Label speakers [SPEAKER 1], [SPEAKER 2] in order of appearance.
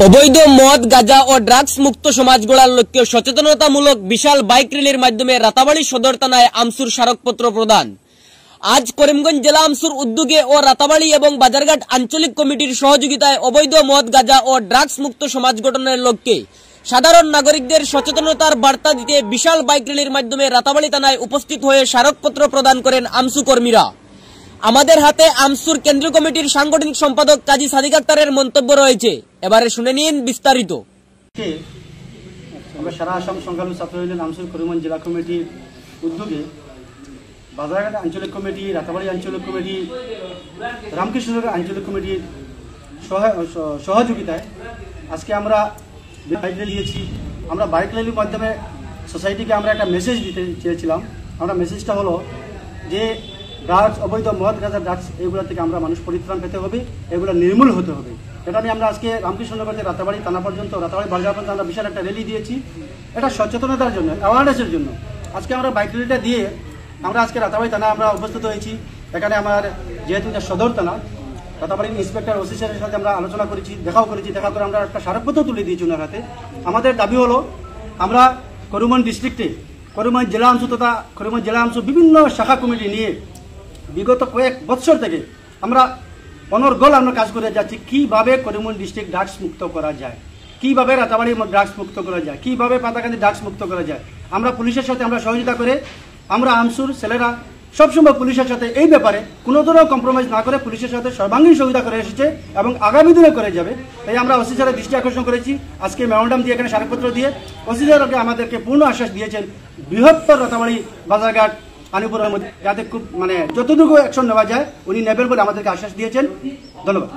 [SPEAKER 1] অবৈধ মদ গাঁজা ও ড্রাগস মুক্ত সমাজ গড়ার লক্ষ্যে সচেতনতামূলক বিশাল বাইক র্যালির মাধ্যমে রাতাবাড়ী সদর থানায় আমসুর স্মারকপত্র প্রদান। আজ করিমগঞ্জ জেলা আমসুর উদ্যোগে ও রাতাবাড়ী এবং বাজারঘাট আঞ্চলিক কমিটির সহযোগিতায় অবৈধ মদ গাঁজা ও ড্রাগস মুক্ত সমাজ গঠনের লক্ষ্যে সাধারণ নাগরিকদের সচেতনতার বার্তা দিতে বিশাল বাইক র্যালির মাধ্যমে রাতাবাড়ী থানায় উপস্থিত হয়ে স্মারকপত্র প্রদান করেন আমসু কর্মীরা। আমাদের হাতে আমসুর কেন্দ্রীয় কমিটির সাংগঠনিক সম্পাদক কাজী সাদিক আক্তারের মন্তব্য রয়েছে, এবারে শুনে নিন বিস্তারিত।
[SPEAKER 2] আমরা সারা আসাম সংখ্যালঘু ছাত্র ইউনিয়ন আমসুর করিমগঞ্জ জেলা কমিটির উদ্যোগে বাজারঘাট আঞ্চলিক কমিটি, রাতাবাড়ী আঞ্চলিক কমিটি, রামকৃষ্ণনগর আঞ্চলিক কমিটির সহযোগিতায় আজকে আমরা বাইক র্যালি দিয়েছি। আমরা বাইক র্যালির মাধ্যমে সোসাইটিকে আমরা একটা মেসেজ দিতে চেয়েছিলাম। আমরা মেসেজটা হলো যে ড্রাগস, অবৈধ মদ গাঁজা ড্রাগস এগুলো থেকে আমরা মানুষ পরিত্রাণ পেতে হবে, এগুলো নির্মূল হতে হবে। এটা নিয়ে আমরা আজকে রামকৃষ্ণনগর থেকে রাতাবাড়ী থানা পর্যন্ত, রাতাবাড়ী বাজার পর্যন্ত আমরা বিশাল একটা র্যালি দিয়েছি। এটা সচেতনতার জন্য, অ্যাওয়ারনেসের জন্য। আজকে আমরা বাইক র্যালিটা দিয়ে আমরা আজকে রাতাবাড়ী থানা আমরা উপস্থিত হয়েছি। এখানে আমার যেহেতু সদর থানা, রাতাবাড়ির ইন্সপেক্টর ওসি স্যারের সাথে আমরা আলোচনা করেছি, দেখাও করেছি। দেখা করে আমরা একটা স্মারকপত্র তুলে দিয়েছি ওনার হাতে। আমাদের দাবি হলো আমরা করিমগঞ্জ ডিস্ট্রিক্টে, করিমগঞ্জ জেলা আমসু তথা করিমগঞ্জ জেলা আমসু বিভিন্ন শাখা কমিটি নিয়ে বিগত কয়েক বছর থেকে আমরা অনর্গল আমরা কাজ করে যাচ্ছি কিভাবে করিমগঞ্জ ডিস্ট্রিক্ট ড্রাগস মুক্ত করা যায়, কিভাবে রাতাবাড়ি ড্রাগস মুক্ত করা যায়, কিভাবে পাতাকান্দি ড্রাগস মুক্ত করা যায়। আমরা পুলিশের সাথে আমরা সহযোগিতা করে আমরা আমসুর ছেলেরা সবসময় পুলিশের সাথে এই ব্যাপারে কোনো ধরনের কম্প্রোমাইজ না করে পুলিশের সাথে সর্বাঙ্গীন সহযোগিতা করে এসেছে এবং আগামী দিনে করে যাবে। তাই আমরা ওসি স্যারের দৃষ্টি আকর্ষণ করেছি আজকে মেমোরান্ডাম দিয়ে, এখানে স্মারকপত্র দিয়ে ওসি স্যারকে আমাদেরকে পূর্ণ আশ্বাস দিয়েছেন বৃহত্তর রাতাবাড়ি বাজারঘাট আনিপুরের মধ্যে যাতে খুব যতটুকু অ্যাকশন নেওয়া যায় উনি নেবেন বলে আমাদেরকে আশ্বাস দিয়েছেন। ধন্যবাদ।